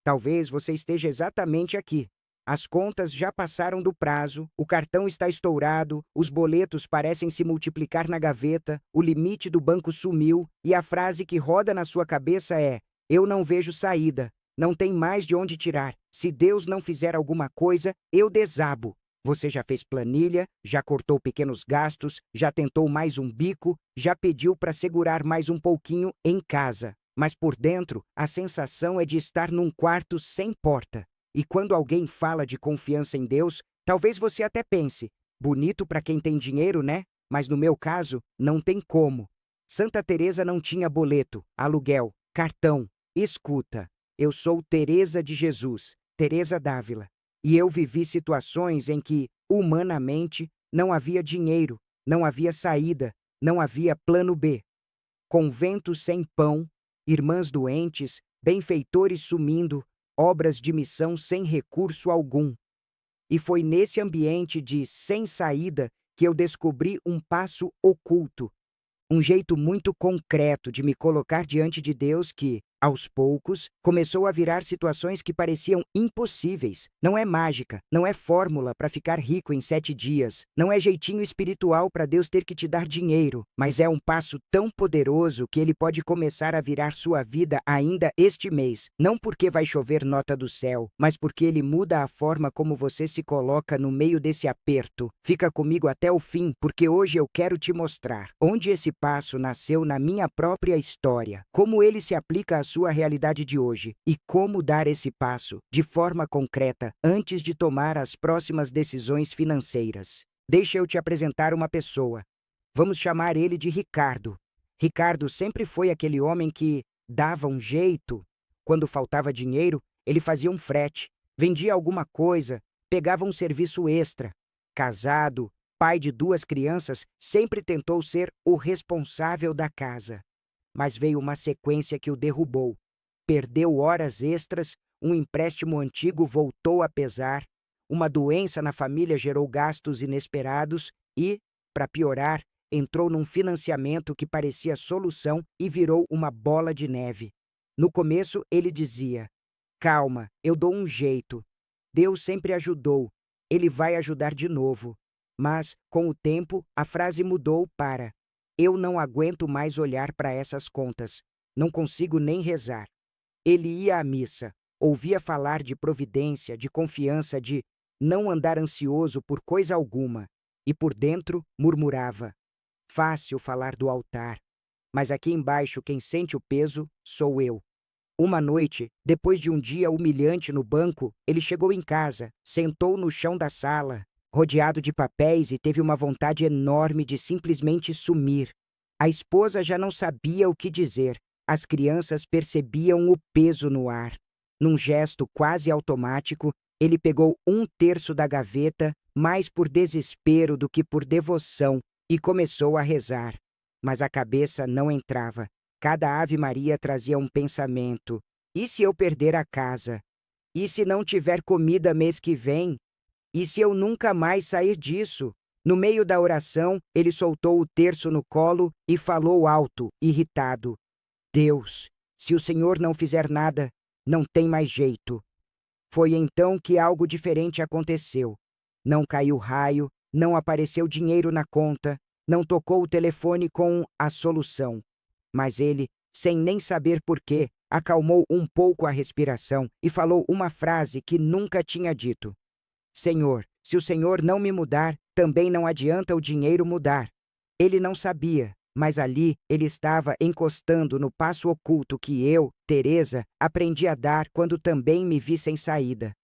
Talvez você esteja exatamente aqui. As contas já passaram do prazo, o cartão está estourado, os boletos parecem se multiplicar na gaveta, o limite do banco sumiu e a frase que roda na sua cabeça é: eu não vejo saída, não tem mais de onde tirar. Se Deus não fizer alguma coisa, eu desabo. Você já fez planilha, já cortou pequenos gastos, já tentou mais um bico, já pediu para segurar mais um pouquinho em casa. Mas por dentro, a sensação é de estar num quarto sem porta. E quando alguém fala de confiança em Deus, talvez você até pense: bonito para quem tem dinheiro, né? Mas no meu caso, não tem como. Santa Teresa não tinha boleto, aluguel, cartão. Escuta, eu sou Teresa de Jesus, Teresa d'Ávila. E eu vivi situações em que, humanamente, não havia dinheiro, não havia saída, não havia plano B. Conventos sem pão, irmãs doentes, benfeitores sumindo, obras de missão sem recurso algum. E foi nesse ambiente de sem saída que eu descobri um passo oculto, um jeito muito concreto de me colocar diante de Deus que, aos poucos, começou a virar situações que pareciam impossíveis. Não é mágica, não é fórmula para ficar rico em 7 dias, não é jeitinho espiritual para Deus ter que te dar dinheiro, mas é um passo tão poderoso que ele pode começar a virar sua vida ainda este mês. Não porque vai chover nota do céu, mas porque ele muda a forma como você se coloca no meio desse aperto. Fica comigo até o fim, porque hoje eu quero te mostrar onde esse passo nasceu na minha própria história, como ele se aplica à sua realidade de hoje e como dar esse passo de forma concreta antes de tomar as próximas decisões financeiras. Deixa eu te apresentar uma pessoa. Vamos chamar ele de Ricardo. Ricardo sempre foi aquele homem que dava um jeito. Quando faltava dinheiro, ele fazia um frete, vendia alguma coisa, pegava um serviço extra. Casado, pai de 2 crianças, sempre tentou ser o responsável da casa. Mas veio uma sequência que o derrubou. Perdeu horas extras, um empréstimo antigo voltou a pesar, uma doença na família gerou gastos inesperados e, para piorar, entrou num financiamento que parecia solução e virou uma bola de neve. No começo, ele dizia: calma, eu dou um jeito. Deus sempre ajudou, ele vai ajudar de novo. Mas, com o tempo, a frase mudou para: eu não aguento mais olhar para essas contas. Não consigo nem rezar. Ele ia à missa, ouvia falar de providência, de confiança, de não andar ansioso por coisa alguma. E por dentro murmurava: fácil falar do altar. Mas aqui embaixo quem sente o peso sou eu. Uma noite, depois de um dia humilhante no banco, ele chegou em casa, sentou no chão da sala, rodeado de papéis e teve uma vontade enorme de simplesmente sumir. A esposa já não sabia o que dizer. As crianças percebiam o peso no ar. Num gesto quase automático, ele pegou 1/3 da gaveta, mais por desespero do que por devoção, e começou a rezar. Mas a cabeça não entrava. Cada Ave Maria trazia um pensamento: e se eu perder a casa? E se não tiver comida mês que vem? E se eu nunca mais sair disso? No meio da oração, ele soltou o terço no colo e falou alto, irritado: Deus, se o Senhor não fizer nada, não tem mais jeito. Foi então que algo diferente aconteceu. Não caiu raio, não apareceu dinheiro na conta, não tocou o telefone com a solução. Mas ele, sem nem saber por quê, acalmou um pouco a respiração e falou uma frase que nunca tinha dito: Senhor, se o Senhor não me mudar, também não adianta o dinheiro mudar. Ele não sabia, mas ali ele estava encostando no passo oculto que eu, Teresa, aprendi a dar quando também me vi sem saída.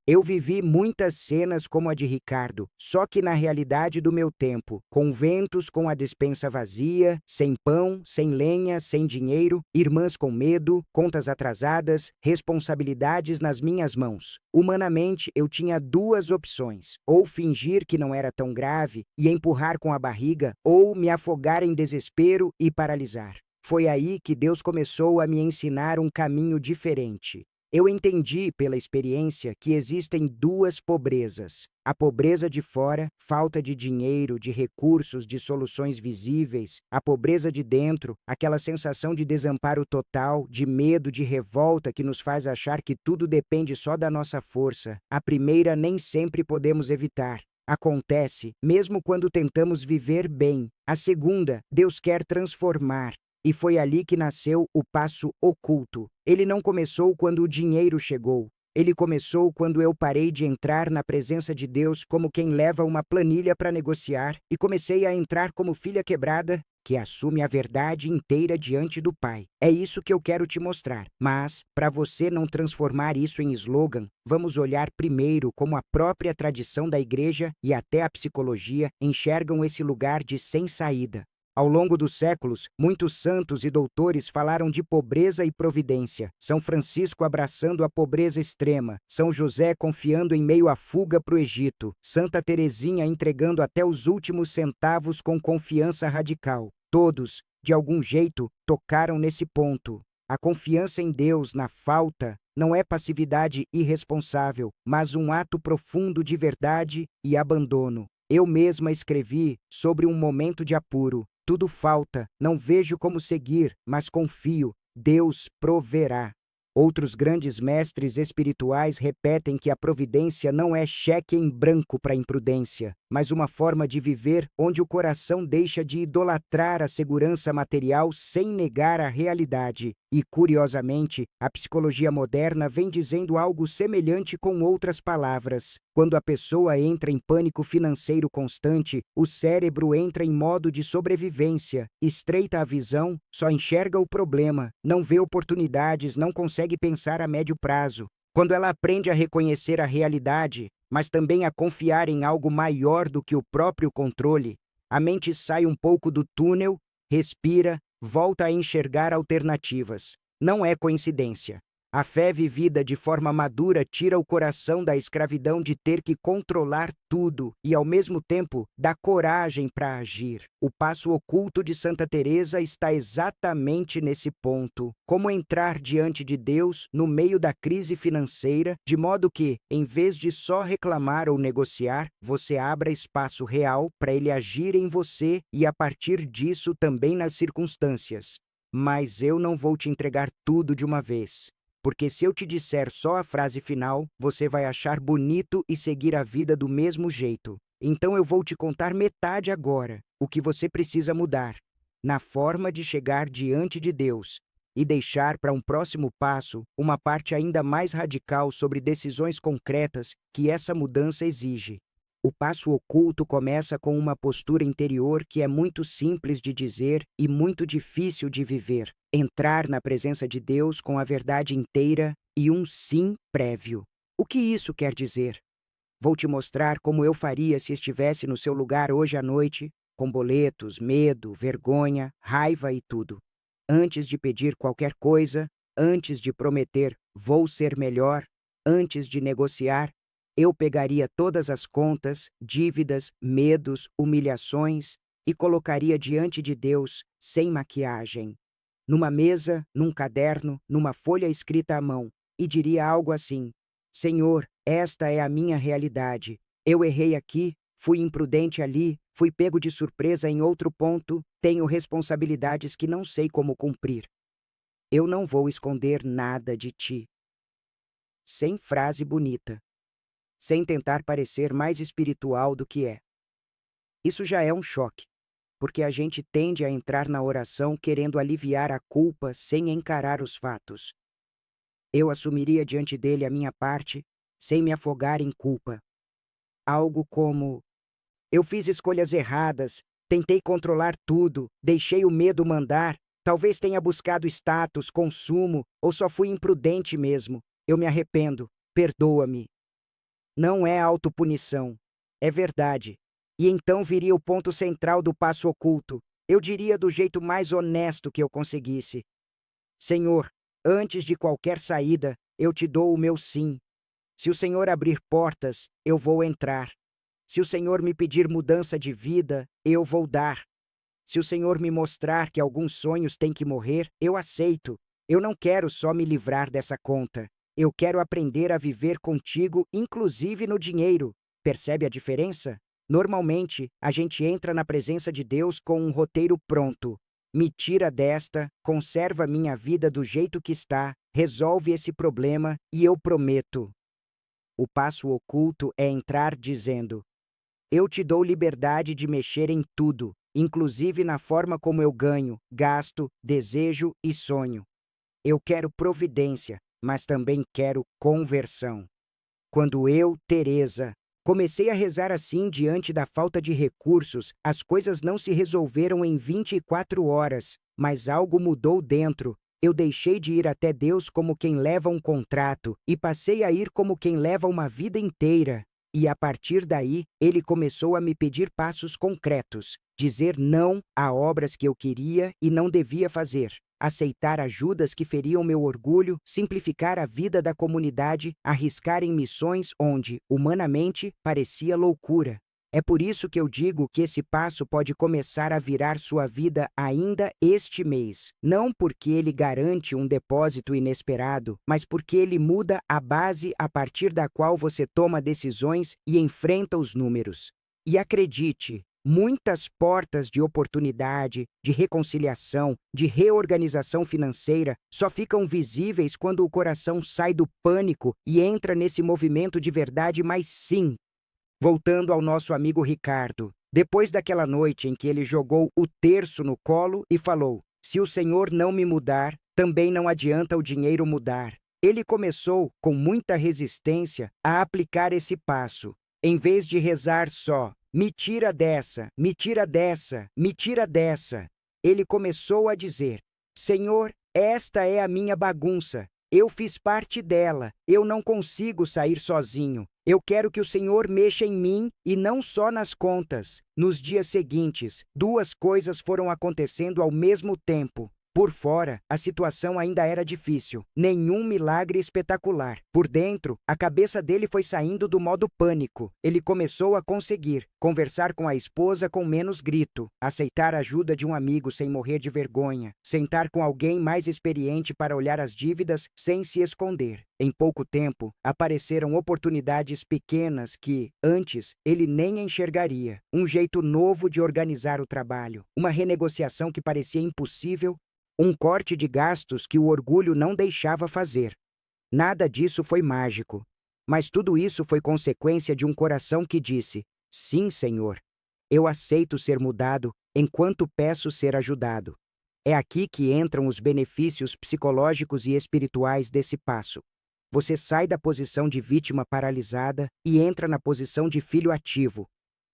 Eu vivi muitas cenas como a de Ricardo, só que na realidade do meu tempo, conventos com a despensa vazia, sem pão, sem lenha, sem dinheiro, irmãs com medo, contas atrasadas, responsabilidades nas minhas mãos. Humanamente, eu tinha 2 opções: ou fingir que não era tão grave e empurrar com a barriga, ou me afogar em desespero e paralisar. Foi aí que Deus começou a me ensinar um caminho diferente. Eu entendi pela experiência que existem duas pobrezas. A pobreza de fora, falta de dinheiro, de recursos, de soluções visíveis. A pobreza de dentro, aquela sensação de desamparo total, de medo, de revolta que nos faz achar que tudo depende só da nossa força. A primeira nem sempre podemos evitar. Acontece, mesmo quando tentamos viver bem. A segunda, Deus quer transformar. E foi ali que nasceu o passo oculto. Ele não começou quando o dinheiro chegou. Ele começou quando eu parei de entrar na presença de Deus como quem leva uma planilha para negociar e comecei a entrar como filha quebrada que assume a verdade inteira diante do Pai. É isso que eu quero te mostrar. Mas, para você não transformar isso em slogan, vamos olhar primeiro como a própria tradição da igreja e até a psicologia enxergam esse lugar de sem saída. Ao longo dos séculos, muitos santos e doutores falaram de pobreza e providência. São Francisco abraçando a pobreza extrema, São José confiando em meio à fuga para o Egito, Santa Teresinha entregando até os últimos centavos com confiança radical. Todos, de algum jeito, tocaram nesse ponto. A confiança em Deus na falta não é passividade irresponsável, mas um ato profundo de verdade e abandono. Eu mesma escrevi sobre um momento de apuro. Tudo falta, não vejo como seguir, mas confio, Deus proverá. Outros grandes mestres espirituais repetem que a providência não é cheque em branco para a imprudência, mas uma forma de viver onde o coração deixa de idolatrar a segurança material sem negar a realidade. E, curiosamente, a psicologia moderna vem dizendo algo semelhante com outras palavras. Quando a pessoa entra em pânico financeiro constante, o cérebro entra em modo de sobrevivência, estreita a visão, só enxerga o problema, não vê oportunidades, não consegue pensar a médio prazo. Quando ela aprende a reconhecer a realidade, mas também a confiar em algo maior do que o próprio controle, a mente sai um pouco do túnel, respira, volta a enxergar alternativas. Não é coincidência. A fé vivida de forma madura tira o coração da escravidão de ter que controlar tudo e, ao mesmo tempo, dá coragem para agir. O passo oculto de Santa Teresa está exatamente nesse ponto. Como entrar diante de Deus no meio da crise financeira, de modo que, em vez de só reclamar ou negociar, você abra espaço real para ele agir em você e, a partir disso, também nas circunstâncias. Mas eu não vou te entregar tudo de uma vez. Porque se eu te disser só a frase final, você vai achar bonito e seguir a vida do mesmo jeito. Então eu vou te contar metade agora, o que você precisa mudar, na forma de chegar diante de Deus e deixar para um próximo passo uma parte ainda mais radical sobre decisões concretas que essa mudança exige. O passo oculto começa com uma postura interior que é muito simples de dizer e muito difícil de viver. Entrar na presença de Deus com a verdade inteira e um sim prévio. O que isso quer dizer? Vou te mostrar como eu faria se estivesse no seu lugar hoje à noite, com boletos, medo, vergonha, raiva e tudo. Antes de pedir qualquer coisa, antes de prometer vou ser melhor, antes de negociar, eu pegaria todas as contas, dívidas, medos, humilhações e colocaria diante de Deus sem maquiagem. Numa mesa, num caderno, numa folha escrita à mão, e diria algo assim: Senhor, esta é a minha realidade. Eu errei aqui, fui imprudente ali, fui pego de surpresa em outro ponto, tenho responsabilidades que não sei como cumprir. Eu não vou esconder nada de ti. Sem frase bonita. Sem tentar parecer mais espiritual do que é. Isso já é um choque, porque a gente tende a entrar na oração querendo aliviar a culpa sem encarar os fatos. Eu assumiria diante dele a minha parte, sem me afogar em culpa. Algo como: eu fiz escolhas erradas, tentei controlar tudo, deixei o medo mandar, talvez tenha buscado status, consumo, ou só fui imprudente mesmo. Eu me arrependo, perdoa-me. Não é autopunição, é verdade. E então viria o ponto central do passo oculto. Eu diria do jeito mais honesto que eu conseguisse: Senhor, antes de qualquer saída, eu te dou o meu sim. Se o Senhor abrir portas, eu vou entrar. Se o Senhor me pedir mudança de vida, eu vou dar. Se o Senhor me mostrar que alguns sonhos têm que morrer, eu aceito. Eu não quero só me livrar dessa conta. Eu quero aprender a viver contigo, inclusive no dinheiro. Percebe a diferença? Normalmente, a gente entra na presença de Deus com um roteiro pronto. Me tira desta, conserva minha vida do jeito que está, resolve esse problema e eu prometo. O passo oculto é entrar dizendo: eu te dou liberdade de mexer em tudo, inclusive na forma como eu ganho, gasto, desejo e sonho. Eu quero providência, mas também quero conversão. Quando eu, Teresa, comecei a rezar assim diante da falta de recursos, as coisas não se resolveram em 24 horas, mas algo mudou dentro. Eu deixei de ir até Deus como quem leva um contrato e passei a ir como quem leva uma vida inteira. E a partir daí, ele começou a me pedir passos concretos, dizer não a obras que eu queria e não devia fazer, aceitar ajudas que feriam meu orgulho, simplificar a vida da comunidade, arriscar em missões onde, humanamente, parecia loucura. É por isso que eu digo que esse passo pode começar a virar sua vida ainda este mês. Não porque ele garante um depósito inesperado, mas porque ele muda a base a partir da qual você toma decisões e enfrenta os números. E acredite, muitas portas de oportunidade, de reconciliação, de reorganização financeira só ficam visíveis quando o coração sai do pânico e entra nesse movimento de verdade, mas sim. Voltando ao nosso amigo Ricardo, depois daquela noite em que ele jogou o terço no colo e falou: se o Senhor não me mudar, também não adianta o dinheiro mudar. Ele começou, com muita resistência, a aplicar esse passo. Em vez de rezar só, me tira dessa, me tira dessa, me tira dessa, ele começou a dizer: Senhor, esta é a minha bagunça. Eu fiz parte dela, eu não consigo sair sozinho. Eu quero que o Senhor mexa em mim e não só nas contas. Nos dias seguintes, duas coisas foram acontecendo ao mesmo tempo. Por fora, a situação ainda era difícil. Nenhum milagre espetacular. Por dentro, a cabeça dele foi saindo do modo pânico. Ele começou a conseguir conversar com a esposa com menos grito, aceitar a ajuda de um amigo sem morrer de vergonha, sentar com alguém mais experiente para olhar as dívidas sem se esconder. Em pouco tempo, apareceram oportunidades pequenas que, antes, ele nem enxergaria. Um jeito novo de organizar o trabalho, uma renegociação que parecia impossível, um corte de gastos que o orgulho não deixava fazer. Nada disso foi mágico, mas tudo isso foi consequência de um coração que disse: sim, Senhor, eu aceito ser mudado enquanto peço ser ajudado. É aqui que entram os benefícios psicológicos e espirituais desse passo. Você sai da posição de vítima paralisada e entra na posição de filho ativo.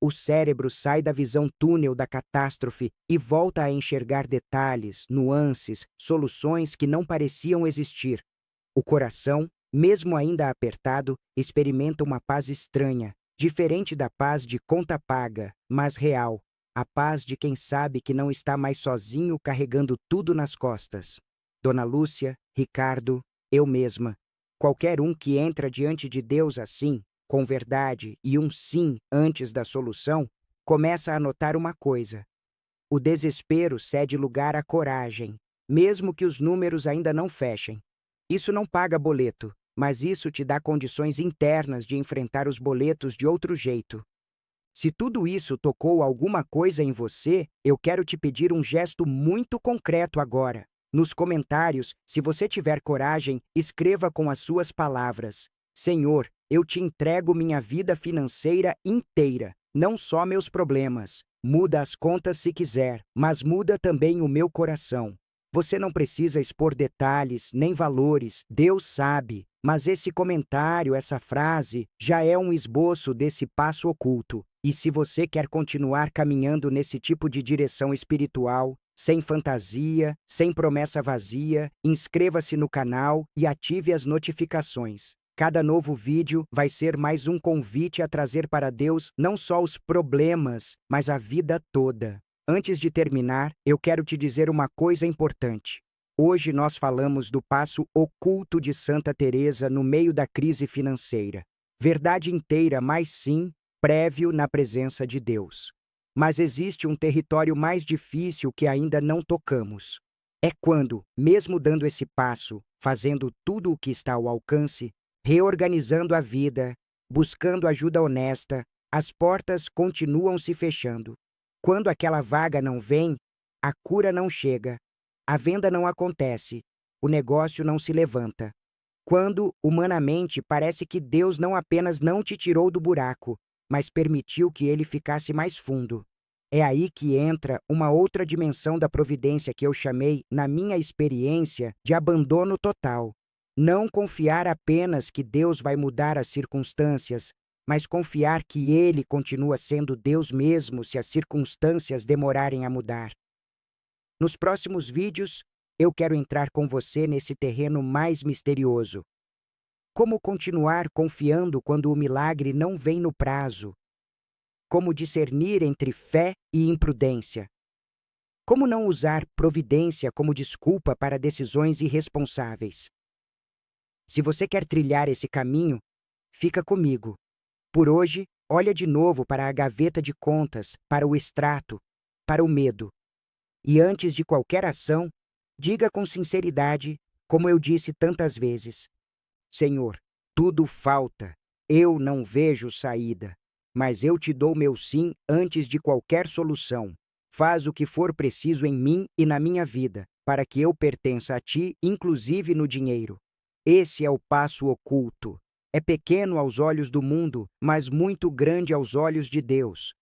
O cérebro sai da visão túnel da catástrofe e volta a enxergar detalhes, nuances, soluções que não pareciam existir. O coração, mesmo ainda apertado, experimenta uma paz estranha, diferente da paz de conta paga, mas real. A paz de quem sabe que não está mais sozinho carregando tudo nas costas. Dona Lúcia, Ricardo, eu mesma. Qualquer um que entra diante de Deus assim, com verdade e um sim antes da solução, começa a notar uma coisa. O desespero cede lugar à coragem, mesmo que os números ainda não fechem. Isso não paga boleto, mas isso te dá condições internas de enfrentar os boletos de outro jeito. Se tudo isso tocou alguma coisa em você, eu quero te pedir um gesto muito concreto agora. Nos comentários, se você tiver coragem, escreva com as suas palavras: Senhor, eu te entrego minha vida financeira inteira, não só meus problemas. Muda as contas se quiser, mas muda também o meu coração. Você não precisa expor detalhes, nem valores, Deus sabe. Mas esse comentário, essa frase, já é um esboço desse passo oculto. E se você quer continuar caminhando nesse tipo de direção espiritual, sem fantasia, sem promessa vazia, inscreva-se no canal e ative as notificações. Cada novo vídeo vai ser mais um convite a trazer para Deus não só os problemas, mas a vida toda. Antes de terminar, eu quero te dizer uma coisa importante. Hoje nós falamos do passo oculto de Santa Teresa no meio da crise financeira. Verdade inteira, mas sim, prévio na presença de Deus. Mas existe um território mais difícil que ainda não tocamos. É quando, mesmo dando esse passo, fazendo tudo o que está ao alcance, reorganizando a vida, buscando ajuda honesta, as portas continuam se fechando. Quando aquela vaga não vem, a cura não chega, a venda não acontece, o negócio não se levanta. Quando, humanamente, parece que Deus não apenas não te tirou do buraco, mas permitiu que ele ficasse mais fundo. É aí que entra uma outra dimensão da providência que eu chamei, na minha experiência, de abandono total. Não confiar apenas que Deus vai mudar as circunstâncias, mas confiar que Ele continua sendo Deus mesmo se as circunstâncias demorarem a mudar. Nos próximos vídeos, eu quero entrar com você nesse terreno mais misterioso. Como continuar confiando quando o milagre não vem no prazo? Como discernir entre fé e imprudência? Como não usar providência como desculpa para decisões irresponsáveis? Se você quer trilhar esse caminho, fica comigo. Por hoje, olha de novo para a gaveta de contas, para o extrato, para o medo. E antes de qualquer ação, diga com sinceridade, como eu disse tantas vezes: Senhor, tudo falta, eu não vejo saída, mas eu te dou meu sim antes de qualquer solução. Faz o que for preciso em mim e na minha vida, para que eu pertença a ti, inclusive no dinheiro. Esse é o passo oculto. É pequeno aos olhos do mundo, mas muito grande aos olhos de Deus.